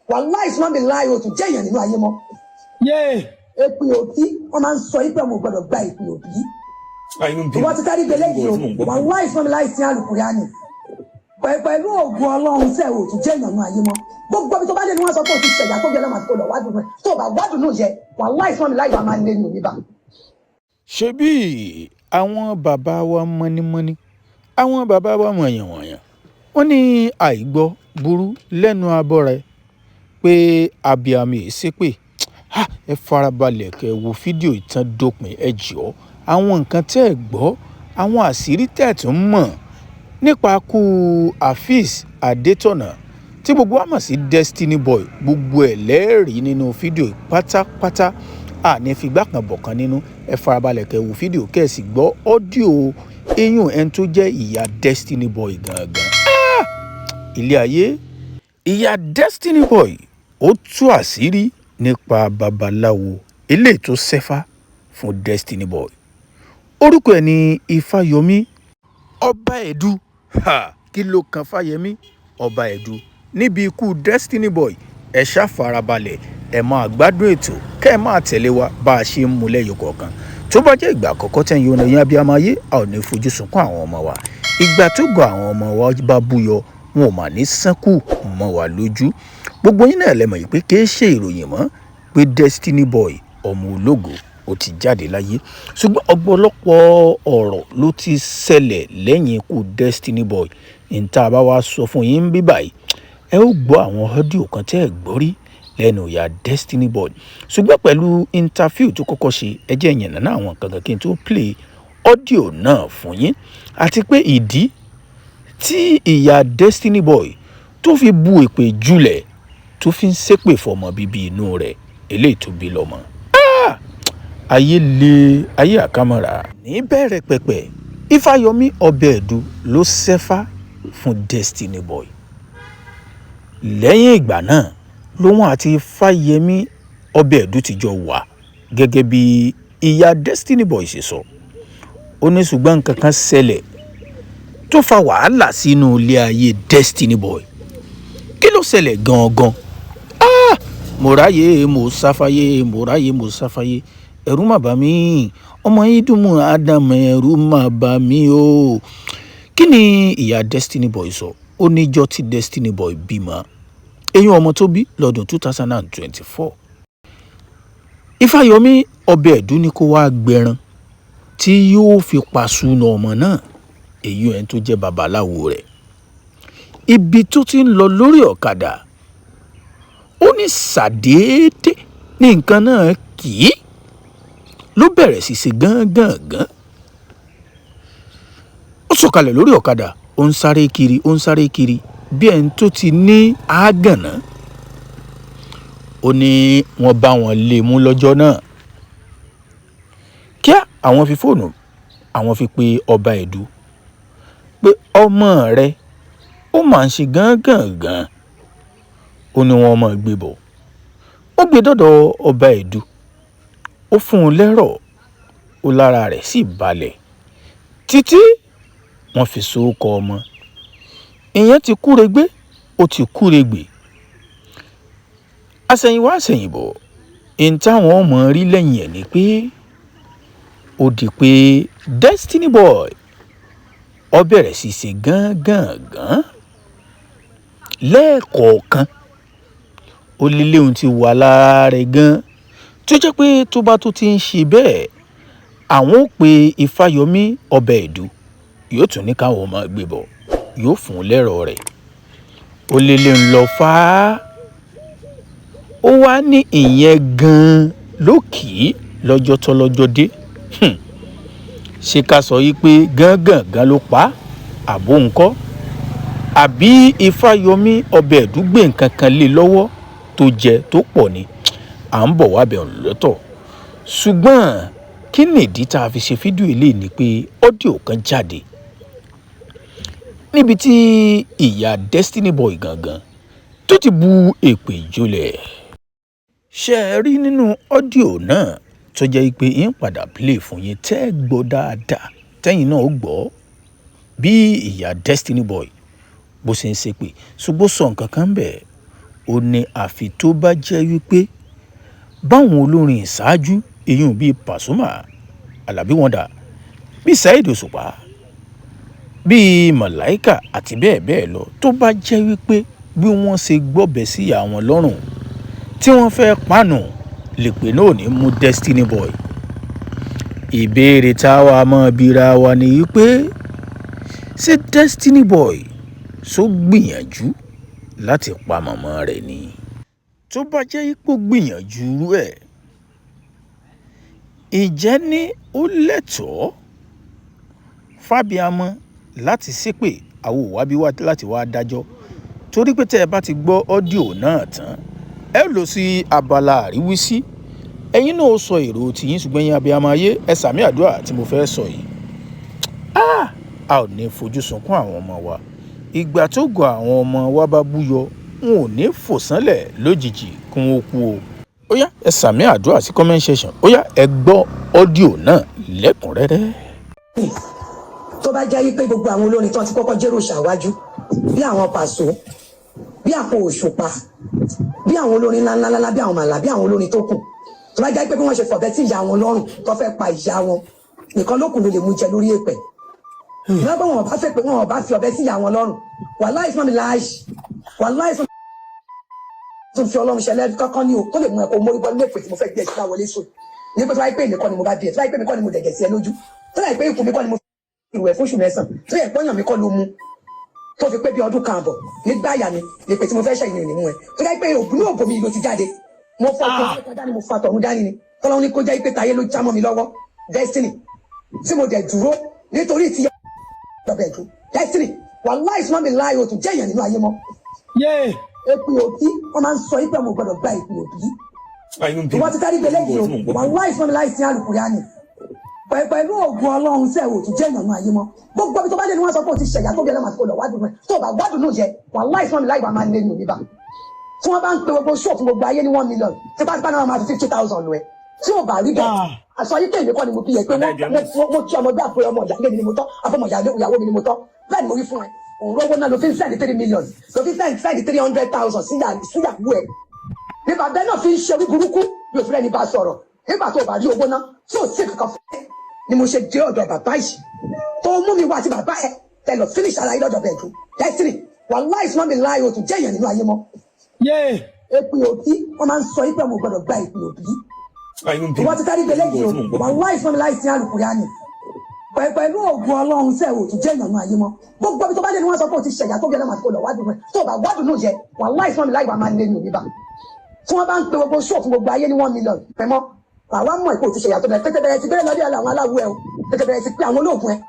wàláì sọ́nà mi láàyè o tún jẹ́ èèyàn nínú ayé mọ́. Èpè òbí wọ́n máa ń sọ yí pé ọmọ gbọ́dọ̀ gba èpè òbí. Ìwọ́n ti kárí gbélé yìí o wàláì sọ́nà mi láì sí àlùkùránì pẹ̀lú ògùn Ọlọ́run sẹ́ o tún jẹ́ èèyàn nínú ayé mọ́. Gbogbo ibi tó bá dé ni wọ́n sọ pé o ti ṣẹ̀yà tó bí ọlọ́mọ àti kò lọ wádùn rẹ̀ tó bá wádùn náà yẹ wàláì sọ́nà mi láì wà máa ń lé ní òní bá. Ṣebí àwọn bàbá wa mọ́nímọ́ní àwọn bàbá wa wọ̀nyànwọ̀nyàn wọ́n ní àìgbọ́ burú lẹ́nu abọ́ rẹ̀ pé abiyamọ èsèpè ẹ farabalẹ̀ kẹ́ wo fídíò ìtàn dópin ẹ jọ̀ọ́ àwọn nǹkan tẹ́ ẹ gbọ́ àwọn àṣírí tẹ́ ẹ tún mọ̀ nípa kú Afeez Adétọ̀nà tí gbogbo wa mọ̀ sí Destiny Boy gbogbo ẹ̀ lẹ́ẹ̀rí nínú fídíò pátápátá àní fìgbà kan bọ̀kan nínú ẹ farabalẹ̀ kẹ́ wo fídíò kẹ́ ẹ sì gbọ́ ọ́díò eyín ẹni tó jẹ́ ìyá Destiny Boy gangan ilé ayé ìyá Destiny Boy ó tú àṣírí nípa babaláwo eléyìí tó ṣẹ́fá fún Destiny Boy orúkọ ẹ̀ ní Ifáyọmí ọba ẹ̀dú kí ló kan Fáyẹmí ọba ẹ̀dú níbi ikú Destiny Boy ẹ ṣá farabalẹ̀ ẹ máa gbádùn ètò kẹ́ ẹ máa tẹ̀lé wa bá a ṣe ń mú lẹ́yọ kọ̀ọ̀kan tó bá jẹ́ ìgbà àkọ́kọ́ tẹ́ ń yọ ọ̀nà abiyamọ ayé a ò ní fojú sunkún àwọn ọmọ wa ìgbà tó gan àwọn ọmọ wa bá búyọ wọn ò mà ní sánkù mọ́ wa lójú gbogbo yín náà lẹ́mọ̀ yìí pé kì í ṣe ìròyìn mọ́ pé Destiny Boy ọmọ ológo ó ti jáde láyé ṣùgbọ́n ọ̀pọ̀lọpọ̀ ọ̀rọ̀ ló ti ṣẹlẹ̀ lẹ́yìn ikú Destiny Boy níta bá wa sọ fún yín bí báyìí ẹ ó gbọ́ àwọn ọ́díò kan tẹ́ ẹ gbọ́ rí lẹ́nu ìyá Destiny Boy ṣùgbọ́n pẹ̀lú interview tó kọ́kọ́ ṣe ẹ jẹ́ ìyẹn náà àwọn kankan kí n tó play ọ́díò náà fún yín àti pé ìdí tí ìyá Destiny Boy tó fi bu èpè jùlẹ̀ tó fi ń ṣépè fọmọ bíbí inú rẹ̀ eléyìí tó bí lọ́mọ. Ayé le ayé àkàmọ́ra ní bẹ̀rẹ̀ pẹ̀pẹ̀ Ifáyọmí ọbẹ̀ ẹ̀dú ló ṣẹ́fá fún Destiny Boy lẹ́yìn ìgbà náà lòun àti Fáyẹmí ọbẹ̀ ẹ̀dú ti jọ wà gẹ́gẹ́ bí ìyá Destiny Boy ṣe sọ ó ní ṣùgbọ́n nǹkan kan ṣẹlẹ̀ tó fa wàhálà sínú ilé ayé Destiny Boy kí ló ṣẹlẹ̀ gangan mo ráyè mo sáfáyé mo ráyè mo sáfáyé ẹ̀rù má bà mí ọmọ Ìdùnnú Ádámù ẹ̀rù má bà mí o kí ni ìyá Destiny Boy sọ ó níjọ́ tí Destiny Boy bímọ eyín ọmọ tó bí lọ́dún 2024 Ifáyọmí ọbẹ̀ ẹ̀dú ní kó wá gbẹran tí yóò fi pàṣúnà ọmọ náà èyí ẹni tó jẹ́ babaláwo rẹ̀ ibi tó ti ń lọ lórí ọ̀kadà ó ní ṣàdédé ní nǹkan náà kì í ló bẹ̀rẹ̀ sí ṣe gángan ó sọ̀kalẹ̀ lórí ọ̀kadà ó ń sáré kiri bí ẹni tó ti ní àágànná ó ní wọ́n bá wọn lé mú lọ́jọ́ náà kíá àwọn fi fóònù àwọn fi pe ọba ẹ̀dú pé ọmọ rẹ ó máa ń ṣe gángan ó ní wọ́n máa gbé bọ̀ ó gbé dọ́dọ̀ ọba ẹ̀dú ó fún un lẹ́rọ̀ ó lára rẹ̀ sì balẹ̀ títí wọ́n fi sóókọ ọmọ ìyẹn ti kúregbé ó ti kúregbè àsẹ̀yìnwá àsẹ̀yìnbọ̀ èyí táwọn ọmọ rí lẹ́yìn ẹ̀ ni pé ó di pé Destiny Boy ó bẹ̀rẹ̀ sí ṣe gángan lẹ́ẹ̀kọ̀ọ̀kan ó léléhùn ti wà lára rẹ̀ gan tó jẹ́ pé tó bá tó ti ń ṣe bẹ́ẹ̀ àwọn ó pe Ifáyọmí ọbẹ̀ ẹ̀dú yóò tún ní káwọn máa gbé bọ̀ yóò fún un lẹ́rọ̀ rẹ̀ ó léléhùn lọ fà á ó wá ní ìyẹn gan lókì lọ́jọ́ tọ́lọ́jọ́ dé ṣé ká sọ yí pé gángan ló pa àbó ńkọ́ àbí Ifáyọmí ọbẹ̀ ẹ̀dú gbé nǹkan kan lé lọ́wọ́ tó jẹ tó pọ̀ ni à ń bọ̀ wá bẹ̀ ọ̀n lọ́tọ̀ ṣùgbọ́n kí nìdí tá a fi ṣe fídíò eléyìí ni pé ọ́díò kan jáde níbi tí ìyá Destiny Boy gangan tó ti bu èpè jólẹ̀ ṣe é rí nínú ọ́díò náà tó jẹ́ pé yín padà play fún yín tẹ́ ẹ gbọ́ dáadáa tẹ́yìn náà ó gbọ́ bí ìyá Destiny Boy bó ṣe ń ṣépè ṣùgbọ́n sọ nǹkan kan bẹ́ẹ̀ ó ní àfi tó bá jẹ́ wípé báwọn olórin ìṣáájú èyàn bíi Pasuma, Àlàbí Wonder, bíi Saheed Òṣùpá, bíi Màláíkà àti bẹ́ẹ̀ bẹ́ẹ̀ lọ, tó bá jẹ́ wípé bí wọ́n ṣe gbọ́bẹ̀ sí ìyá wọn lọ́rùn tí wọ́n fẹ́ pàánù lèpè náà ní mú Destiny Boy. Ìbéèrè táwa mọ́ bíra wa ni wípé ṣé Destiny Boy ṣó gbìyànjú láti pa màmá rẹ̀ ni? Tó bá jẹ́ ipò gbìyànjú ẹ̀, ìjẹ́ ní ó lẹ́tọ̀ọ́ fábíàmọ́ láti ṣépè àwọn òwábí wá láti wá dájọ́, torí pé tẹ́ ẹ bá ti gbọ́ ọ́díò náà tán ẹ lọ sí abala àríwísí, ẹ̀yin náà ó sọ èrò tiyín, ṣùgbọ́n yín abiyamọ ayé ẹ sàmì àdúrà tí mo fẹ́ sọ yìí. A ò ní fojú sunkún àwọn ọmọ wa, ìgbà tó gọ àwọn ọmọ wa bá búyọ n ò ní fò sánlẹ̀ lójijì kún ó kú o. Ó yá ẹ sàmì àdúrà sí comment section, ó yá ẹ gbọ́ ọ́díò náà lẹ́kùnrẹ́rẹ́. Tó bá jẹ́ wípé gbogbo àwọn olórin tán ti kọ́kọ́ jẹ́rò ṣàwájú bí àwọn Pàṣọ, bí àpò Òṣùpá, bí àwọn olórin ńláńlá bí àwọn Màlà, bí àwọn olórin tó kù, tó bá jẹ́ pé bí wọ́n ṣe fọ̀bẹ tí ìyá wọn lọ́rùn tó fẹ́ pa ìyá wọn nìkan lókùn ló lè mú jẹ lórí èpẹ̀. Lọ́gbọ́n wọn bá fẹ́ pé wọn bá fi ọ̀bẹ sí ìyá wọn lọ́rùn, wàláhì fún mi láàyè, wàláhì fún mi tó fi Ọlọ́run ṣẹlẹ̀ kankan ní o tó lè mú ẹ̀kọ́ mórí bọ́ lépè tí mo fẹ́ gbé ẹ̀ṣin láwọlé sùn. Ní pé tó wáyé pé èmi kọ́ ni mo bá bí ẹ̀, tó wáyé pé èmi kọ́ ni mo dẹ̀gẹ̀ sí ẹ lójú, tó wáyé pé ikùn mi kọ́ ni mo fi ìwẹ̀ fún oṣù mẹ́sàn-án, tó yẹ pọ́yàn mi kọ́ ló mú tó fi pé bí ọdún kan àbọ̀ nígbà àyà mi lépè tí mo fẹ́ ṣẹ̀yìn ìrìn mú ẹ, tó wáyé pé ògùn ní òbò mi ló ti jáde, mo fa ọkọ̀ dání, mo fa tọ̀run dání ni, tọ́lọ́run ní kó jẹ́ pé tayé ló já mọ́ mi lọ́wọ́ Destiny tí mo dẹ̀ dúró nítorí ti lọ́bẹ̀ dúró Destiny wàláhì fún mi láàyè òtún jẹ́ èèyàn nínú ayé mọ́. Èpè òbí wọ́n máa ń sọ yín pé mo gbọ́dọ̀ gba èpè òbí. Ìwọ́n ti kárí gbẹlẹ́ yìí o, wàláhì fún mi láì sí àlùkùránì. Pẹ̀lú ògùn Ọlọ́run sẹ́ òtún jẹ́ èèyàn nínú ayé mọ́. Gbogbo ibi tó bá dé ni wọ́n sọ pé o ti ṣẹ̀yà tó bí ẹlẹ́màá tó lọ wádùn rẹ̀, tó bá gbádùn náà jẹ, wàláhì fún mi láì bá máa ń lé ní oníbà. Tí wọ́n bá ń pe gbogbo ṣó fún gbogbo ayé ní 1 million, tí bá náà máa fi 50,000 lọ ẹ. Tí ò bá rí bẹ́ẹ̀, àṣọ ayé kéèyàn kọ́ ni mo fi yẹ pé mo kí ọmọ bí àpò ọmọ ìyá lé mi ni mo tọ́, àfọmọ ìyàwó mi ni mo tọ́. Bẹ́ẹ̀ ni mo rí fún ẹ. Òun rówó náà ló fi ń sẹ́ẹ̀dì 3 million, ló fi ń sẹ́ẹ̀dì 300,000 síyàwó ẹ̀. Ní bàbá náà fi ń ṣe orí burúkú bí òfin ẹni bá sọ̀rọ̀. Nígbà tó bá rí owó náà tí ò sí kankan fún ẹ ni mo ṣe dé ọ̀dọ̀ bàbá yìí. Tó mú mi wá àti bàbá ẹ tẹ lọ finish ara yìí lọ́dọ̀ bẹ̀ẹ̀dù. Destiny wàláhì fún mi láàyè òtún jẹ́ èèyàn nínú ayé mọ́. Èpè òbí wọ́n máa ń sọ yín pé mo gbọ́dọ̀ gba èpè òbí. Ìwọ́n ti kárí gbẹlẹ́ yìí o, wàláhì fún mi láì sí àlùkùránì. Pẹ̀lú ògùn Ọlọ́run sẹ́ òtún jẹ́ èèyàn nínú ayé mọ́. Gbogbo ibi tó bá dé ni wọ́n sọ pé o ti ṣẹ̀yà tó bí ẹlẹ́màá tó lọ wádùn rẹ̀, tó bá gbádùn náà jẹ, wàláhì fún mi láì bá máa ń lé ní oníbà. Tí wọ́n bá ń pe gbogbo ṣó fún gbogbo ayé ní 1 million pẹ̀mọ́, àwa mọ̀ ìpò ti ṣẹ̀yà tó bẹ̀rẹ̀ tètè bẹ̀rẹ̀ ti bẹ̀rẹ̀ lọ́dẹ̀ àwọn aláwọ̀ ẹ̀ o, tètè bẹ̀rẹ̀ ti pé àwọn olóògùn ẹ̀